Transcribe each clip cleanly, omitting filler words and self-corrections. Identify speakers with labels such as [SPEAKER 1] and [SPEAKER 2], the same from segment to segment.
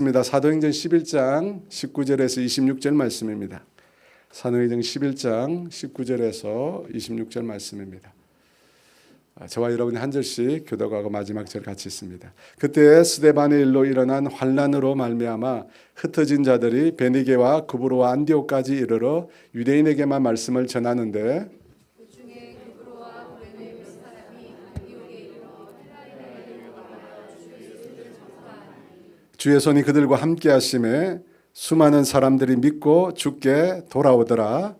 [SPEAKER 1] 사도행전 11장 19절에서 26절 말씀입니다. 사도행전 11장 19절에서 26절 말씀입니다. 저와 여러분이 한 절씩 교독하고 마지막 절 같이 있습니다. 그때 스데반의 일로 일어난 환난으로 말미암아 흩어진 자들이 베니게와 구브로와 안디옥까지 이르러 유대인에게만 말씀을 전하는데 주의 손이 그들과 함께 하심에 수많은 사람들이 믿고 주께 돌아오더라.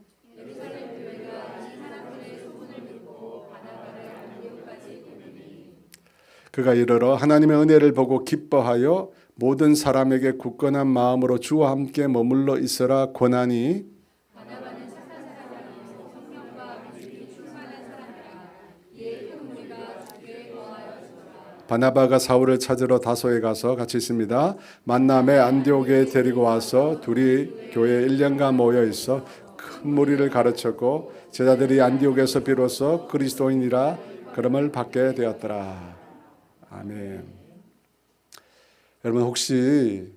[SPEAKER 1] 그가 이르러 하나님의 은혜를 보고 기뻐하여 모든 사람에게 굳건한 마음으로 주와 함께 머물러 있으라 권하니 바나바가 사울을 찾으러 다소에 가서 같이 있습니다. 만남에 안디옥에 데리고 와서 둘이 교회에 1년간 모여 있어 큰 무리를 가르쳤고 제자들이 안디옥에서 비로소 그리스도인이라 그름을 받게 되었더라. 아멘. 여러분 혹시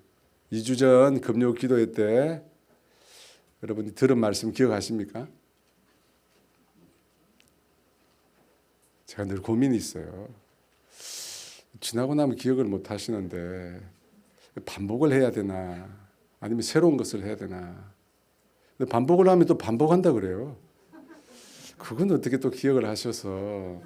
[SPEAKER 1] 2주 전 금요 기도회 때 여러분이 들은 말씀 기억하십니까? 제가 늘 고민이 있어요. 지나고 나면 기억을 못 하시는데 반복을 해야 되나 아니면 새로운 것을 해야 되나. 근데 반복을 하면 또 반복한다 그래요. 그건 어떻게 또 기억을 하셔서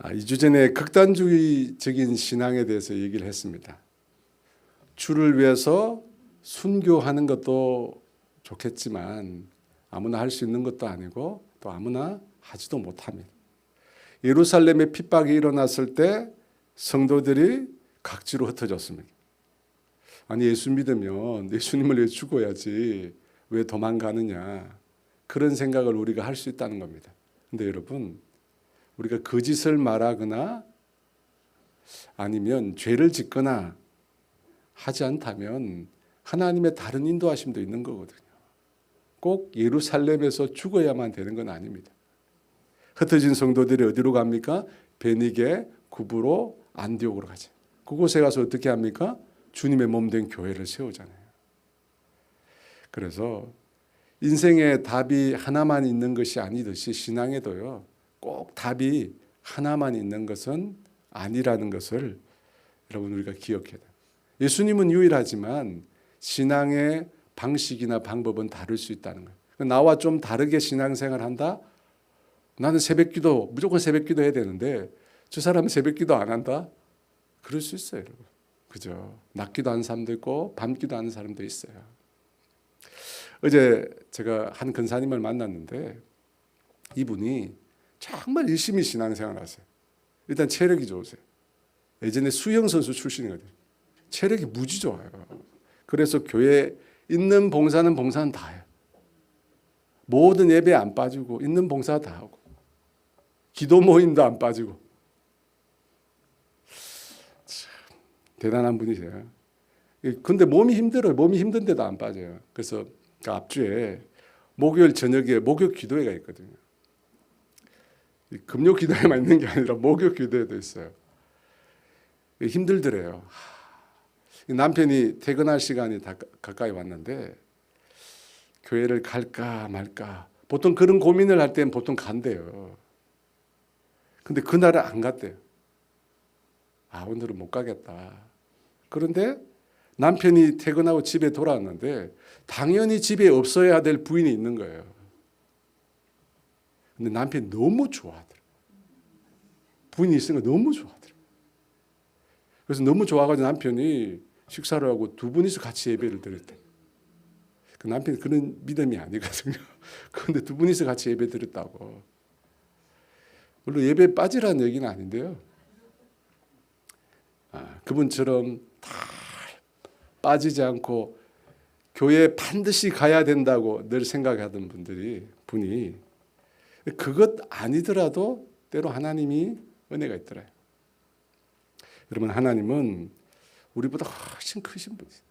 [SPEAKER 1] 2주 전에 극단주의적인 신앙에 대해서 얘기를 했습니다. 주를 위해서 순교하는 것도 좋겠지만 아무나 할 수 있는 것도 아니고 또 아무나 하지도 못합니다. 예루살렘에 핍박이 일어났을 때 성도들이 각지로 흩어졌습니다. 아니 예수 믿으면 예수님을 위해 죽어야지 왜 도망가느냐 그런 생각을 우리가 할 수 있다는 겁니다. 그런데 여러분 우리가 거짓을 말하거나 아니면 죄를 짓거나 하지 않다면 하나님의 다른 인도하심도 있는 거거든요. 꼭 예루살렘에서 죽어야만 되는 건 아닙니다. 흩어진 성도들이 어디로 갑니까? 베니게, 구브로, 안디옥으로 가죠. 그곳에 가서 어떻게 합니까? 주님의 몸된 교회를 세우잖아요. 그래서 인생에 답이 하나만 있는 것이 아니듯이 신앙에도요. 꼭 답이 하나만 있는 것은 아니라는 것을 여러분 우리가 기억해야 돼요. 예수님은 유일하지만 신앙의 방식이나 방법은 다를 수 있다는 거예요. 나와 좀 다르게 신앙생활 한다? 나는 새벽기도 무조건 새벽기도 해야 되는데 저 사람은 새벽기도 안 한다? 그럴 수 있어요. 여러분. 그죠? 낮기도 하는 사람도 있고 밤기도 하는 사람도 있어요. 어제 제가 한 근사님을 만났는데 이분이 정말 열심히 신앙생활 하세요. 일단 체력이 좋으세요. 예전에 수영선수 출신이거든요. 체력이 무지 좋아요. 그래서 교회에 있는 봉사는 다 해요. 모든 예배에 안 빠지고 있는 봉사 다 하고 기도 모임도 안 빠지고 참 대단한 분이세요. 근데 몸이 힘들어요. 몸이 힘든데도 안 빠져요. 그래서 그 앞주에 목요일 저녁에 목요 기도회가 있거든요. 금요 기도회만 있는 게 아니라 목요 기도회도 있어요. 힘들더래요. 남편이 퇴근할 시간이 다 가까이 왔는데 교회를 갈까 말까 보통 그런 고민을 할 때는 보통 간대요. 근데 그날은 안 갔대요. 오늘은 못 가겠다. 그런데 남편이 퇴근하고 집에 돌아왔는데 당연히 집에 없어야 될 부인이 있는 거예요. 근데 남편이 너무 좋아하더라고요. 부인이 있으니까 너무 좋아하더라고요. 그래서 너무 좋아가지고 남편이 식사를 하고 두 분이서 같이 예배를 드렸대요. 그 남편이 그런 믿음이 아니거든요. 그런데 두 분이서 같이 예배 드렸다고. 물론 예배에 빠지라는 얘기는 아닌데요. 그분처럼 다 빠지지 않고 교회에 반드시 가야 된다고 늘 생각하던 분이 그것 아니더라도 때로 하나님이 은혜가 있더라요. 여러분 하나님은 우리보다 훨씬 크신 분이세요.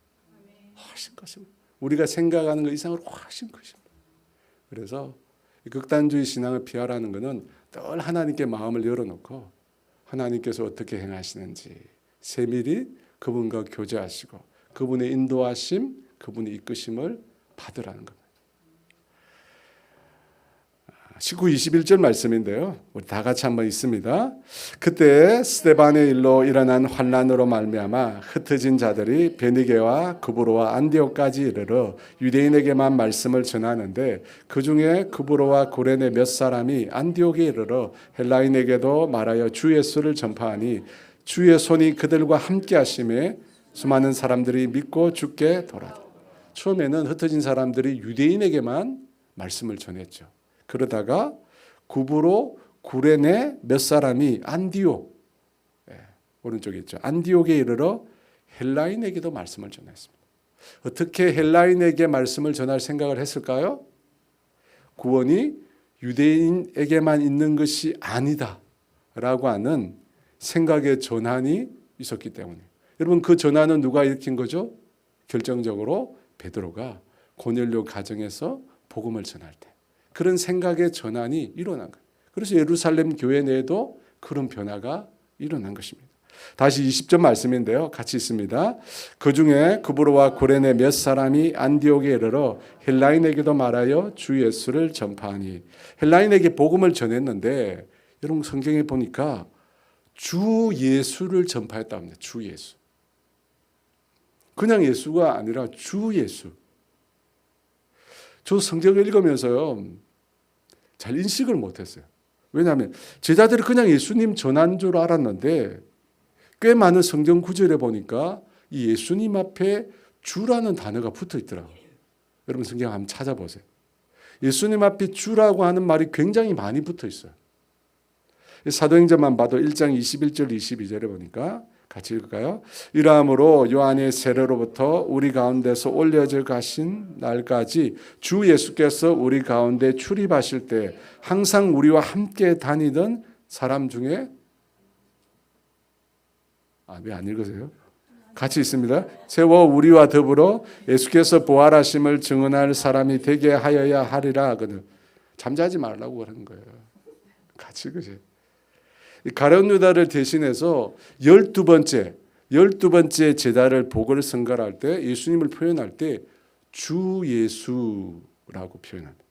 [SPEAKER 1] 훨씬 크신 분. 우리가 생각하는 것 이상으로 훨씬 크신 분. 그래서 극단주의 신앙을 피하라는 것은 늘 하나님께 마음을 열어놓고 하나님께서 어떻게 행하시는지 세밀히 그분과 교제하시고 그분의 인도하심, 그분의 이끄심을 받으라는 겁니다. 19, 21절 말씀인데요. 우리 다 같이 한번 읽습니다. 그때 스데반의 일로 일어난 환난으로 말미암아 흩어진 자들이 베니게와 그브로와 안디옥까지 이르러 유대인에게만 말씀을 전하는데 그중에 그브로와 고레네 몇 사람이 안디옥에 이르러 헬라인에게도 말하여 주 예수를 전파하니 주의 손이 그들과 함께 하심에 수많은 사람들이 믿고 주께 돌아다. 처음에는 흩어진 사람들이 유대인에게만 말씀을 전했죠. 그러다가 구브로 구레네 몇 사람이 안디옥, 오른쪽에 있죠. 안디옥에 이르러 헬라인에게도 말씀을 전했습니다. 어떻게 헬라인에게 말씀을 전할 생각을 했을까요? 구원이 유대인에게만 있는 것이 아니다라고 하는 생각의 전환이 있었기 때문에. 여러분, 그 전환은 누가 일으킨 거죠? 결정적으로 베드로가 고넬료 가정에서 복음을 전할 때 그런 생각의 전환이 일어난 거예요. 그래서 예루살렘 교회 내에도 그런 변화가 일어난 것입니다. 다시 20절 말씀인데요. 같이 있습니다. 그중에 그브로와 고레네 몇 사람이 안디옥에 이르러 헬라인에게도 말하여 주 예수를 전파하니. 헬라인에게 복음을 전했는데 여러분 성경에 보니까 주 예수를 전파했다고 합니다. 주 예수. 그냥 예수가 아니라 주 예수. 저 성경을 읽으면서요. 잘 인식을 못했어요. 왜냐하면 제자들이 그냥 예수님 전한 줄 알았는데 꽤 많은 성경 구절에 보니까 이 예수님 앞에 주라는 단어가 붙어 있더라고요. 여러분 성경 한번 찾아보세요. 예수님 앞에 주라고 하는 말이 굉장히 많이 붙어 있어요. 사도행전만 봐도 1장 21절 22절에 보니까 같이 읽을까요? 이러함으로 요한의 세례로부터 우리 가운데서 올려져 가신 날까지 주 예수께서 우리 가운데 출입하실 때 항상 우리와 함께 다니던 사람 중에 왜 안 읽으세요? 같이 있습니다. 세워 우리와 더불어 예수께서 부활하심을 증언할 사람이 되게 하여야 하리라 하거든. 잠자지 말라고 그러는 거예요. 같이 읽으세요. 가룟 유다를 대신해서 12번째 제자를 복을 선거할 때 예수님을 표현할 때 주 예수라고 표현합니다.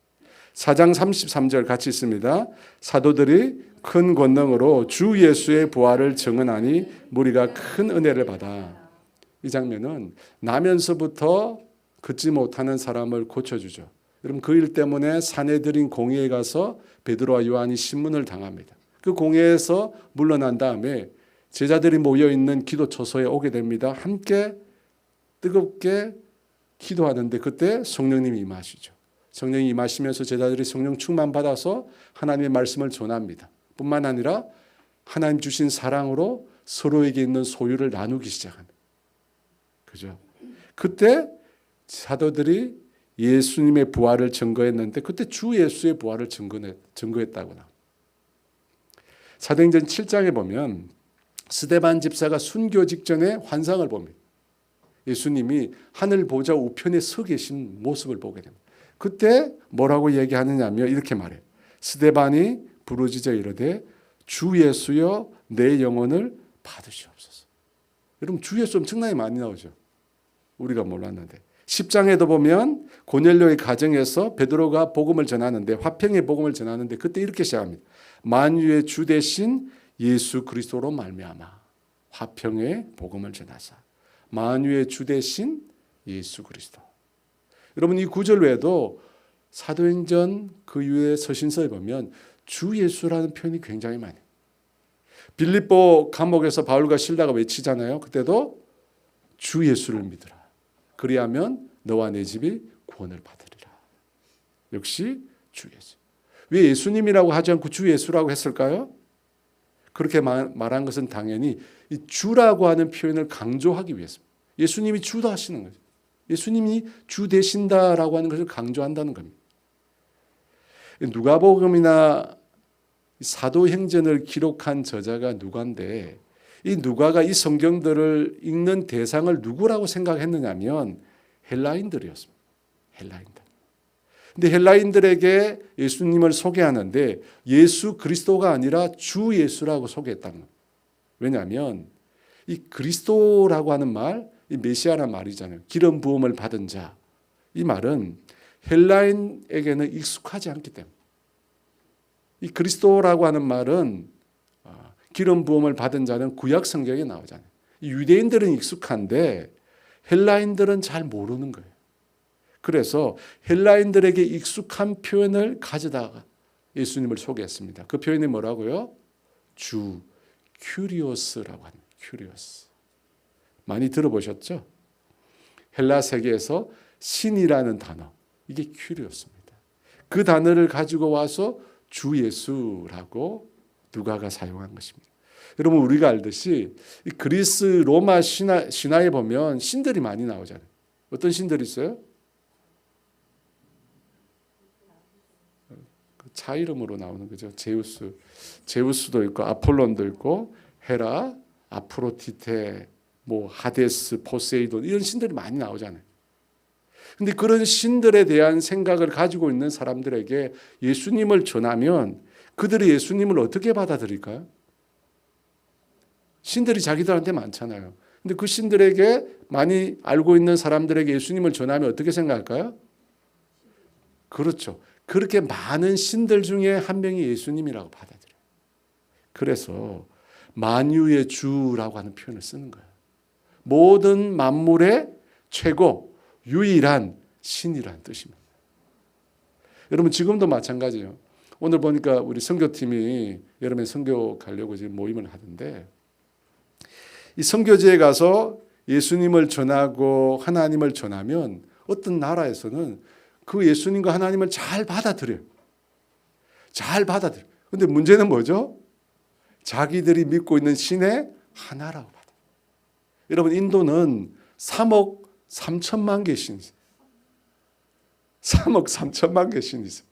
[SPEAKER 1] 4장 33절 같이 있습니다. 사도들이 큰 권능으로 주 예수의 부활을 증언하니 무리가 큰 은혜를 받아. 이 장면은 나면서부터 걷지 못하는 사람을 고쳐주죠. 여러분 그 일 때문에 사내들인 공회에 가서 베드로와 요한이 신문을 당합니다. 그 공회에서 물러난 다음에 제자들이 모여있는 기도 처소에 오게 됩니다. 함께 뜨겁게 기도하는데 그때 성령님이 임하시죠. 성령이 임하시면서 제자들이 성령 충만 받아서 하나님의 말씀을 전합니다. 뿐만 아니라 하나님 주신 사랑으로 서로에게 있는 소유를 나누기 시작합니다. 그죠? 그때 사도들이 예수님의 부활을 증거했는데 그때 주 예수의 부활을 증거했다고 나옵니다. 사도행전 7장에 보면 스데반 집사가 순교 직전에 환상을 봅니다. 예수님이 하늘 보좌 우편에 서 계신 모습을 보게 됩니다. 그때 뭐라고 얘기하느냐면 이렇게 말해요. 스데반이 부르짖어 이르되 주 예수여 내 영혼을 받으시옵소서. 여러분 주 예수 엄청나게 많이 나오죠. 우리가 몰랐는데 10장에도 보면 고넬료의 가정에서 베드로가 복음을 전하는데 화평의 복음을 전하는데 그때 이렇게 시작합니다. 만유의 주 대신 예수 그리스도로 말미암아 화평의 복음을 전하사. 만유의 주 대신 예수 그리스도. 여러분 이 구절 외에도 사도행전 그 이후에 서신서에 보면 주 예수라는 표현이 굉장히 많아요. 빌립보 감옥에서 바울과 실라가 외치잖아요. 그때도 주 예수를 믿으라. 그리하면 너와 내 집이 구원을 받으리라. 역시 주 예수. 왜 예수님이라고 하지 않고 주 예수라고 했을까요? 그렇게 말한 것은 당연히 이 주라고 하는 표현을 강조하기 위해서입니다. 예수님이 주다 하시는 거죠. 예수님이 주 되신다라고 하는 것을 강조한다는 겁니다. 누가복음이나 사도행전을 기록한 저자가 누가인데 이 누가가 이 성경들을 읽는 대상을 누구라고 생각했느냐면 헬라인들이었습니다. 헬라인들. 근데 헬라인들에게 예수님을 소개하는데 예수 그리스도가 아니라 주 예수라고 소개했다는 거예요. 왜냐하면 이 그리스도라고 하는 말, 이 메시아라는 말이잖아요. 기름 부음을 받은 자. 이 말은 헬라인에게는 익숙하지 않기 때문에. 이 그리스도라고 하는 말은 기름 부음을 받은 자는 구약 성경에 나오잖아요. 이 유대인들은 익숙한데 헬라인들은 잘 모르는 거예요. 그래서 헬라인들에게 익숙한 표현을 가져다가 예수님을 소개했습니다. 그 표현이 뭐라고요? 주, 큐리오스라고 합니다. 큐리오스. 많이 들어보셨죠? 헬라 세계에서 신이라는 단어, 이게 큐리오스입니다. 그 단어를 가지고 와서 주 예수라고 누가가 사용한 것입니다. 여러분, 우리가 알듯이 그리스 로마 신화에 보면 신들이 많이 나오잖아요. 어떤 신들이 있어요? 차 이름으로 나오는 거죠. 제우스도 있고 아폴론도 있고 헤라, 아프로디테, 하데스, 포세이돈 이런 신들이 많이 나오잖아요. 근데 그런 신들에 대한 생각을 가지고 있는 사람들에게 예수님을 전하면 그들이 예수님을 어떻게 받아들일까요? 신들이 자기들한테 많잖아요. 근데 그 신들에게 많이 알고 있는 사람들에게 예수님을 전하면 어떻게 생각할까요? 그렇죠. 그렇게 많은 신들 중에 한 명이 예수님이라고 받아들여요. 그래서 만유의 주라고 하는 표현을 쓰는 거예요. 모든 만물의 최고, 유일한 신이라는 뜻입니다. 여러분, 지금도 마찬가지예요. 오늘 보니까 우리 선교팀이 여름에 선교 가려고 지금 모임을 하던데, 이 선교지에 가서 예수님을 전하고 하나님을 전하면 어떤 나라에서는 그 예수님과 하나님을 잘 받아들여요. 잘 받아들여요. 그런데 문제는 뭐죠? 자기들이 믿고 있는 신의 하나라고 받아요. 여러분, 인도는 3억 3천만 개 신이 있어요. 3억 3천만 개 신이 있어요.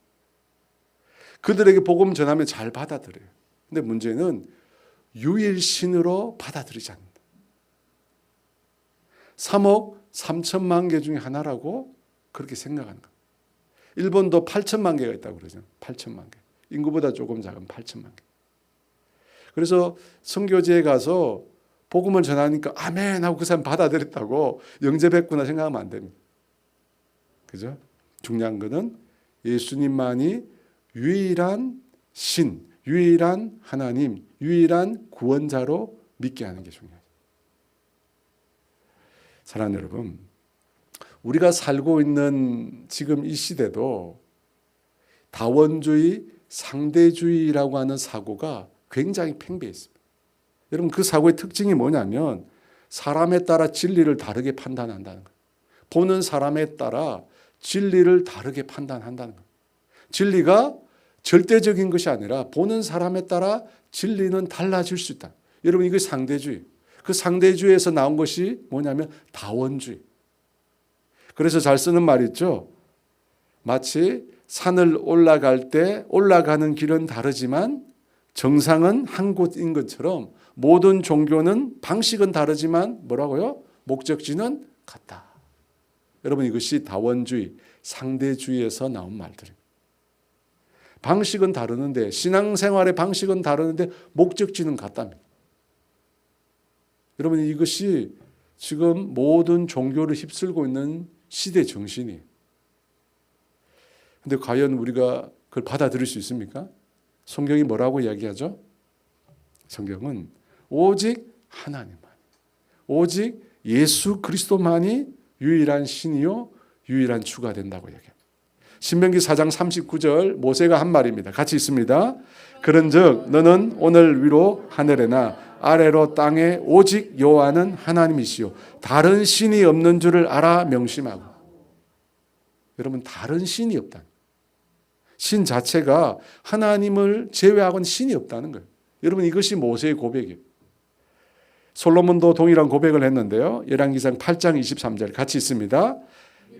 [SPEAKER 1] 그들에게 복음 전하면 잘 받아들여요. 근데 문제는 유일신으로 받아들이지 않는다. 3억 3천만 개 중에 하나라고 그렇게 생각하는 거예요. 일본도 8천만 개가 있다고 그러죠. 8천만 개. 인구보다 조금 작은 8천만 개. 그래서 선교지에 가서 복음을 전하니까 아멘 하고 그 사람 받아들였다고 영접했구나 생각하면 안 됩니다. 그죠? 중요한 것은 예수님만이 유일한 신, 유일한 하나님, 유일한 구원자로 믿게 하는 게 중요해요. 사랑하는 여러분, 우리가 살고 있는 지금 이 시대도 다원주의, 상대주의라고 하는 사고가 굉장히 팽배해 있습니다. 여러분, 그 사고의 특징이 뭐냐면 사람에 따라 진리를 다르게 판단한다는 거예요. 보는 사람에 따라 진리를 다르게 판단한다는 거예요. 진리가 절대적인 것이 아니라 보는 사람에 따라 진리는 달라질 수 있다. 여러분, 이게 상대주의. 그 상대주의에서 나온 것이 뭐냐면 다원주의. 그래서 잘 쓰는 말이 있죠. 마치 산을 올라갈 때 올라가는 길은 다르지만 정상은 한 곳인 것처럼 모든 종교는 방식은 다르지만 뭐라고요? 목적지는 같다. 여러분, 이것이 다원주의, 상대주의에서 나온 말들입니다. 방식은 다르는데, 신앙생활의 방식은 다르는데 목적지는 같답니다. 여러분, 이것이 지금 모든 종교를 휩쓸고 있는 시대 정신이에요. 그런데 과연 우리가 그걸 받아들일 수 있습니까? 성경이 뭐라고 이야기하죠? 성경은 오직 하나님만, 오직 예수 그리스도만이 유일한 신이요 유일한 주가 된다고 이야기합니다. 신명기 4장 39절 모세가 한 말입니다. 같이 있습니다. 그런즉 너는 오늘 위로 하늘에나 아래로 땅에 오직 여호와는 하나님이시요 다른 신이 없는 줄을 알아 명심하고. 여러분, 다른 신이 없다. 신 자체가 하나님을 제외하고는 신이 없다는 거예요. 여러분, 이것이 모세의 고백이에요. 솔로몬도 동일한 고백을 했는데요. 열왕기상 8장 23절 같이 있습니다.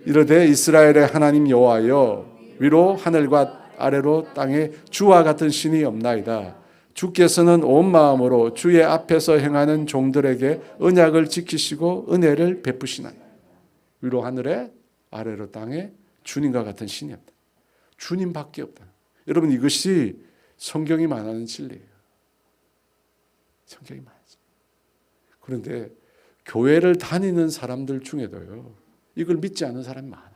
[SPEAKER 1] 이르되 이스라엘의 하나님 여호와여 위로 하늘과 아래로 땅에 주와 같은 신이 없나이다. 주께서는 온 마음으로 주의 앞에서 행하는 종들에게 언약을 지키시고 은혜를 베푸시나이다. 위로 하늘에 아래로 땅에 주님과 같은 신이 없다. 주님밖에 없다. 여러분, 이것이 성경이 말하는 진리예요. 성경이 말하죠. 그런데 교회를 다니는 사람들 중에도요, 이걸 믿지 않는 사람이 많아.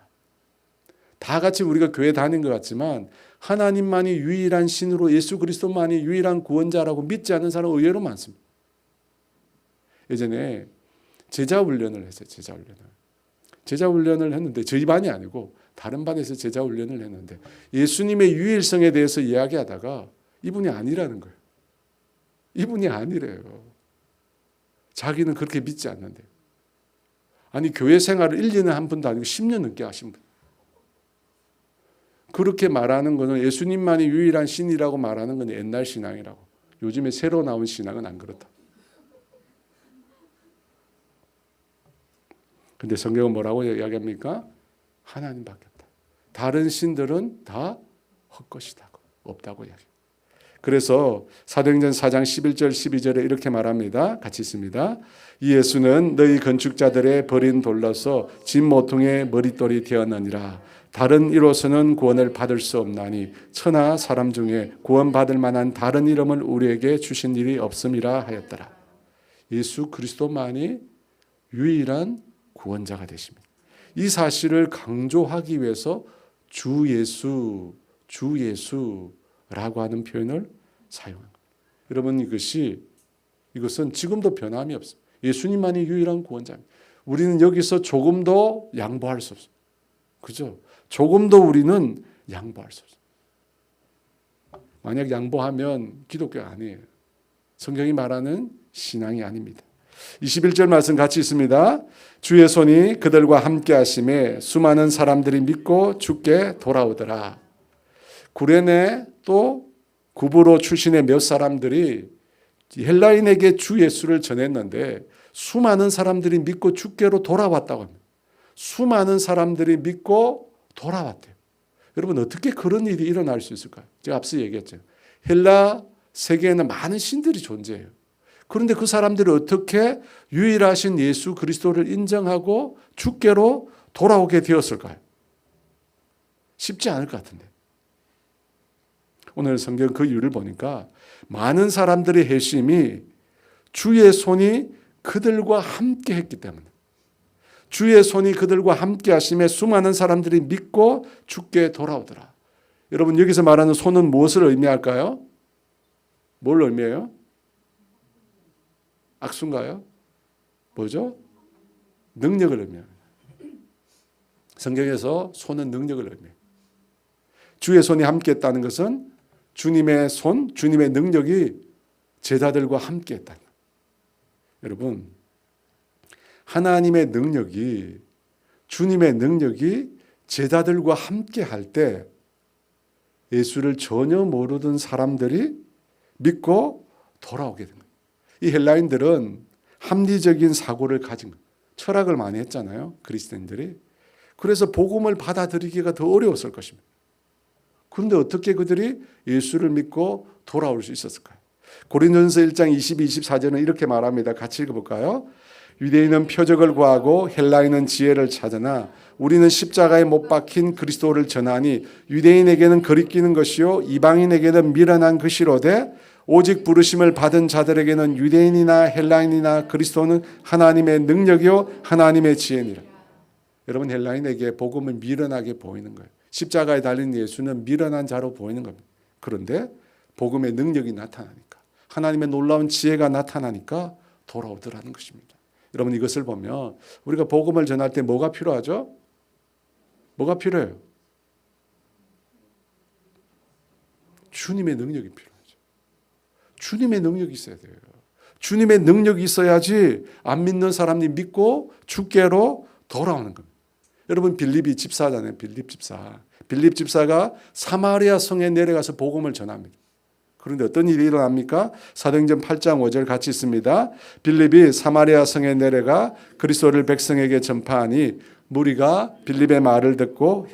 [SPEAKER 1] 다 같이 우리가 교회 다닌 것 같지만 하나님만이 유일한 신으로, 예수 그리스도만이 유일한 구원자라고 믿지 않는 사람은 의외로 많습니다. 예전에 제자훈련을 했어요. 제자훈련을 했는데 저희 반이 아니고 다른 반에서 제자훈련을 했는데 예수님의 유일성에 대해서 이야기하다가 이분이 아니라는 거예요. 이분이 아니래요. 자기는 그렇게 믿지 않는데. 아니, 교회 생활을 1년에 한 번도 아니고 10년 넘게 하신 분. 그렇게 말하는 것은 예수님만이 유일한 신이라고 말하는 건 옛날 신앙이라고. 요즘에 새로 나온 신앙은 안 그렇다. 근데 성경은 뭐라고 이야기합니까? 하나님밖에 없다. 다른 신들은 다 헛것이다. 없다고 이야기합니다. 그래서 사도행전 4장 11절 12절에 이렇게 말합니다. 같이 있습니다. 이 예수는 너희 건축자들의 버린 돌로서 진 모퉁이의 머릿돌이 되었느니라. 다른 이로서는 구원을 받을 수 없나니 천하 사람 중에 구원받을 만한 다른 이름을 우리에게 주신 일이 없음이라 하였더라. 예수 그리스도만이 유일한 구원자가 되십니다. 이 사실을 강조하기 위해서 주 예수라고 하는 표현을 사용합니다. 여러분, 이것은 지금도 변함이 없습니다. 예수님만이 유일한 구원자입니다. 우리는 여기서 조금도 양보할 수 없습니다. 그죠? 조금도 우리는 양보할 수 없습니다. 만약 양보하면 기독교 아니에요. 성경이 말하는 신앙이 아닙니다. 21절 말씀 같이 있습니다. 주의 손이 그들과 함께 하심에 수많은 사람들이 믿고 주께 돌아오더라. 구레네 또 구브로 출신의 몇 사람들이 헬라인에게 주 예수를 전했는데 수많은 사람들이 믿고 주께로 돌아왔다고 합니다. 수많은 사람들이 믿고 돌아왔대요. 여러분, 어떻게 그런 일이 일어날 수 있을까요? 제가 앞서 얘기했죠. 헬라 세계에는 많은 신들이 존재해요. 그런데 그 사람들이 어떻게 유일하신 예수 그리스도를 인정하고 주께로 돌아오게 되었을까요? 쉽지 않을 것 같은데. 오늘 성경 그 이유를 보니까 많은 사람들의 회심이 주의 손이 그들과 함께 했기 때문에, 주의 손이 그들과 함께 하심에 수많은 사람들이 믿고 주께 돌아오더라. 여러분, 여기서 말하는 손은 무엇을 의미할까요? 뭘 의미해요? 악수인가요? 뭐죠? 능력을 의미합니다. 성경에서 손은 능력을 의미해요. 주의 손이 함께 했다는 것은 주님의 손, 주님의 능력이 제자들과 함께 했다는 거예요. 여러분, 하나님의 능력이, 주님의 능력이 제자들과 함께 할 때 예수를 전혀 모르던 사람들이 믿고 돌아오게 된 거예요. 이 헬라인들은 합리적인 사고를 가진 거예요. 철학을 많이 했잖아요, 그리스도인들이. 그래서 복음을 받아들이기가 더 어려웠을 것입니다. 그런데 어떻게 그들이 예수를 믿고 돌아올 수 있었을까요? 고린도전서 1장 22, 24절은 이렇게 말합니다. 같이 읽어볼까요? 유대인은 표적을 구하고 헬라인은 지혜를 찾으나 우리는 십자가에 못 박힌 그리스도를 전하니 유대인에게는 거리끼는 것이요 이방인에게는 미련한 것이로되 오직 부르심을 받은 자들에게는 유대인이나 헬라인이나 그리스도는 하나님의 능력이요 하나님의 지혜니라. 여러분, 헬라인에게 복음을 미련하게 보이는 거예요. 십자가에 달린 예수는 미련한 자로 보이는 겁니다. 그런데 복음의 능력이 나타나니까, 하나님의 놀라운 지혜가 나타나니까 돌아오더라는 것입니다. 여러분, 이것을 보면 우리가 복음을 전할 때 뭐가 필요하죠? 뭐가 필요해요? 주님의 능력이 필요하죠. 주님의 능력이 있어야 돼요. 주님의 능력이 있어야지 안 믿는 사람이 믿고 주께로 돌아오는 겁니다. 여러분, 빌립이 집사잖아요. 빌립 집사가 사마리아 성에 내려가서 복음을 전합니다. 그런데 어떤 일이 일어납니까? 사도행전 8장 5절 같이 있습니다. 빌립이 사마리아 성에 내려가 그리스도를 백성에게 전파하니 무리가 빌립의 말을 듣고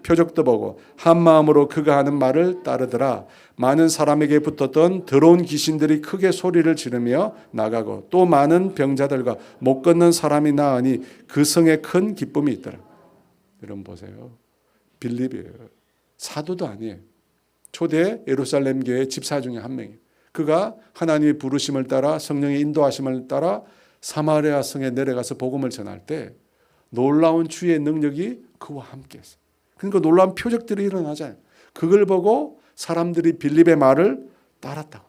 [SPEAKER 1] 표적도 보고 한 마음으로 그가 하는 말을 따르더라. 많은 사람에게 붙었던 더러운 귀신들이 크게 소리를 지르며 나가고 또 많은 병자들과 못 걷는 사람이 나으니 그 성에 큰 기쁨이 있더라. 여러분 보세요. 빌립이에요. 사도도 아니에요. 초대 예루살렘 교회 집사 중에 한 명이에요. 그가 하나님의 부르심을 따라 성령의 인도하심을 따라 사마리아 성에 내려가서 복음을 전할 때 놀라운 주의 능력이 그와 함께 했어요. 그러니까 놀라운 표적들이 일어나잖아요. 그걸 보고 사람들이 빌립의 말을 따랐다고.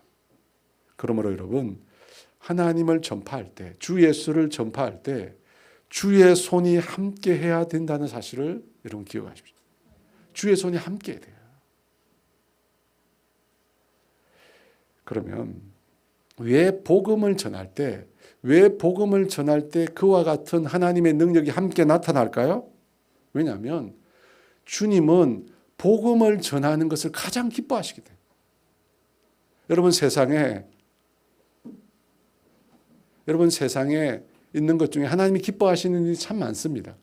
[SPEAKER 1] 그러므로 여러분, 하나님을 전파할 때, 주 예수를 전파할 때 주의 손이 함께 해야 된다는 사실을 여러분 기억하십시오. 주의 손이 함께 해야 돼요. 그러면 왜 복음을 전할 때 그와 같은 하나님의 능력이 함께 나타날까요? 왜냐하면 주님은 복음을 전하는 것을 가장 기뻐하시기 때문에. 여러분 세상에 있는 것 중에 하나님이 기뻐하시는 일이 참 많습니다.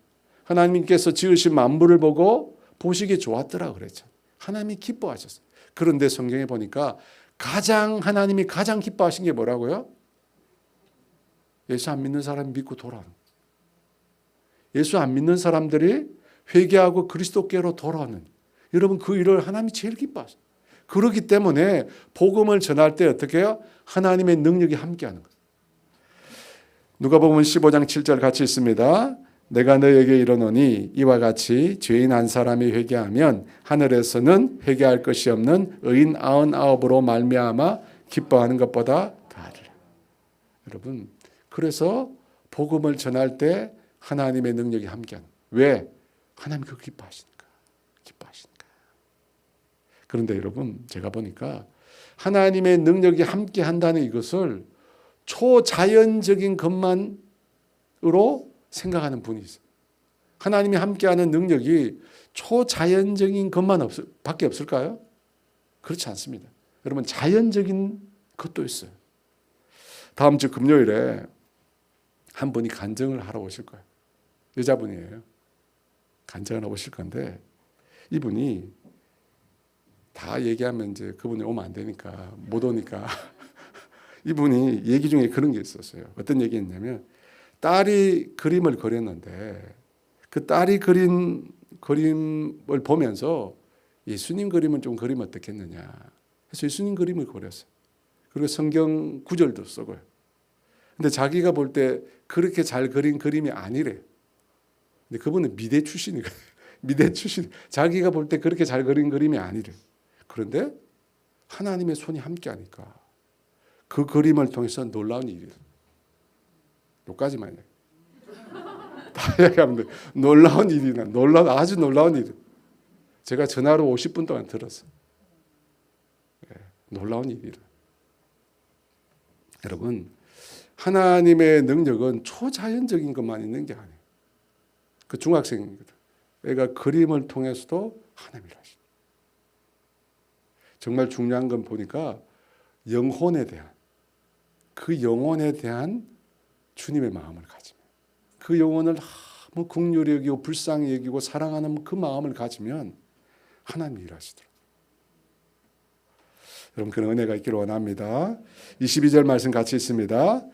[SPEAKER 1] 하나님께서 지으신 만물을 보고 보시기 좋았더라 그랬죠. 하나님이 기뻐하셨어요. 그런데 성경에 보니까 하나님이 가장 기뻐하신 게 뭐라고요? 예수 안 믿는 사람이 믿고 돌아오는. 예수 안 믿는 사람들이 회개하고 그리스도께로 돌아오는. 여러분 그 일을 하나님이 제일 기뻐하세요. 그렇기 때문에 복음을 전할 때 어떻게 해요? 하나님의 능력이 함께하는 거예요. 누가복음 15장 7절 같이 있습니다. 내가 너에게 이르노니 이와 같이 죄인 한 사람이 회개하면 하늘에서는 회개할 것이 없는 의인 99으로 말미암아 기뻐하는 것보다 더하리라. 여러분 그래서 복음을 전할 때 하나님의 능력이 함께하는. 왜? 하나님이 그거 기뻐하시니까. 그런데 여러분 제가 보니까 하나님의 능력이 함께한다는 이것을 초자연적인 것만으로 생각하는 분이 있어요. 하나님이 함께하는 능력이 초자연적인 것만 밖에 없을까요? 그렇지 않습니다. 여러분 자연적인 것도 있어요. 다음 주 금요일에 한 분이 간증을 하러 오실 거예요. 여자분이에요. 간증을 하러 오실 건데 이분이 다 얘기하면 이제 그분이 오면 안 되니까 못 오니까 이분이 얘기 중에 그런 게 있었어요. 어떤 얘기였냐면 딸이 그림을 그렸는데 그 딸이 그린 그림을 보면서 예수님 그림은 좀 그리면 어떻겠느냐 해서 예수님 그림을 그렸어요. 그리고 성경 구절도 쓰고요. 근데 자기가 볼 때 그렇게 잘 그린 그림이 아니래요. 근데 그분은 미대 출신이거든요. 미대 출신. 자기가 볼 때 그렇게 잘 그린 그림이 아니래요. 그런데 하나님의 손이 함께하니까 그 그림을 통해서 놀라운 일이에요. 여기까지만 다 얘기하면 돼. 놀라운 일이나 아주 놀라운 일. 제가 전화로 50분 동안 들었어요. 놀라운 일이라. 여러분 하나님의 능력은 초자연적인 것만 있는 게 아니에요. 그 중학생이거든. 애가 그림을 통해서도 하나님을 하시죠. 정말 중요한 건 보니까 영혼에 대한 주님의 마음을 가지면 그 영혼을 너무 긍휼히 여기고 불쌍히 여기고 사랑하는 그 마음을 가지면 하나님이 일하시더라고요. 여러분 그런 은혜가 있기를 원합니다. 22절 말씀 같이 있습니다.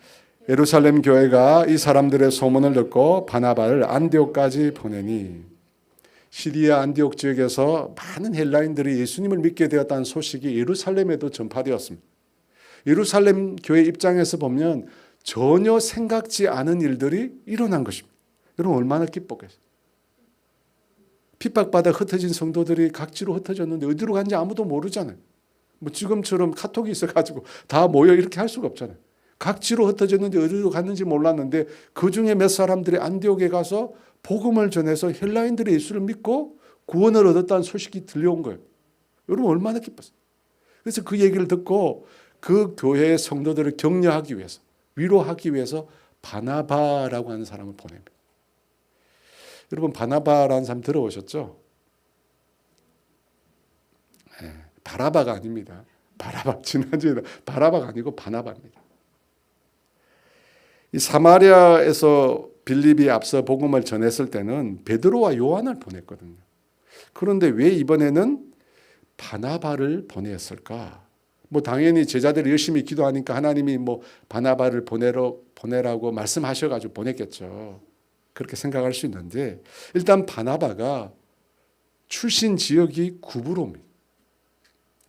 [SPEAKER 1] 예루살렘 교회가 이 사람들의 소문을 듣고 바나바를 안디옥까지 보내니 시리아 안디옥 지역에서 많은 헬라인들이 예수님을 믿게 되었다는 소식이 예루살렘에도 전파되었습니다. 예루살렘 교회 입장에서 보면 전혀 생각지 않은 일들이 일어난 것입니다. 여러분 얼마나 기뻤겠어요. 핍박받아 흩어진 성도들이 각지로 흩어졌는데 어디로 간지 아무도 모르잖아요. 뭐 지금처럼 카톡이 있어가지고 다 모여 이렇게 할 수가 없잖아요. 각지로 흩어졌는데 어디로 갔는지 몰랐는데 그중에 몇 사람들이 안디옥에 가서 복음을 전해서 헬라인들이 예수를 믿고 구원을 얻었다는 소식이 들려온 거예요. 여러분 얼마나 기뻤어요. 그래서 그 얘기를 듣고 그 교회의 성도들을 격려하기 위해서 위로하기 위해서 바나바라고 하는 사람을 보냅니다. 여러분 바나바라는 사람 들어보셨죠? 네, 바라바가 아닙니다. 지난주에 바라바가 아니고 바나바입니다. 이 사마리아에서 빌립이 앞서 복음을 전했을 때는 베드로와 요한을 보냈거든요. 그런데 왜 이번에는 바나바를 보냈을까? 뭐 당연히 제자들이 열심히 기도하니까 하나님이 뭐 바나바를 보내라고 말씀하셔가지고 보냈겠죠. 그렇게 생각할 수 있는데 일단 바나바가 출신 지역이 구브로입니다.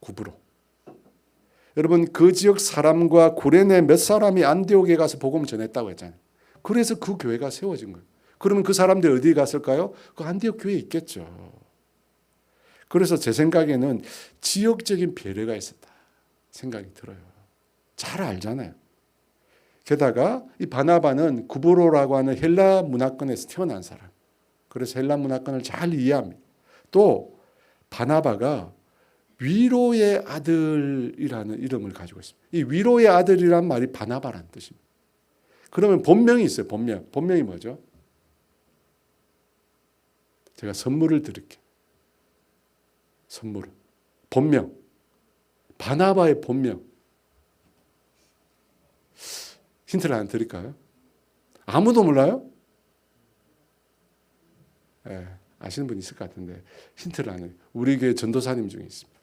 [SPEAKER 1] 구브로. 여러분 그 지역 사람과 구레네 몇 사람이 안디옥에 가서 복음을 전했다고 했잖아요. 그래서 그 교회가 세워진 거예요. 그러면 그 사람들이 어디 갔을까요? 그 안디옥 교회에 있겠죠. 그래서 제 생각에는 지역적인 배려가 있었다 생각이 들어요. 잘 알잖아요. 게다가 이 바나바는 구브로라고 하는 헬라 문화권에서 태어난 사람. 그래서 헬라 문화권을 잘 이해합니다. 또 바나바가 위로의 아들이라는 이름을 가지고 있습니다. 이 위로의 아들이란 말이 바나바라는 뜻입니다. 그러면 본명이 있어요. 본명. 본명이 뭐죠? 제가 선물을 드릴게요. 선물. 본명. 바나바의 본명. 힌트를 하나 드릴까요? 아무도 몰라요? 네, 아시는 분 있을 것 같은데 힌트를 하나. 우리 교회 전도사님 중에 있습니다.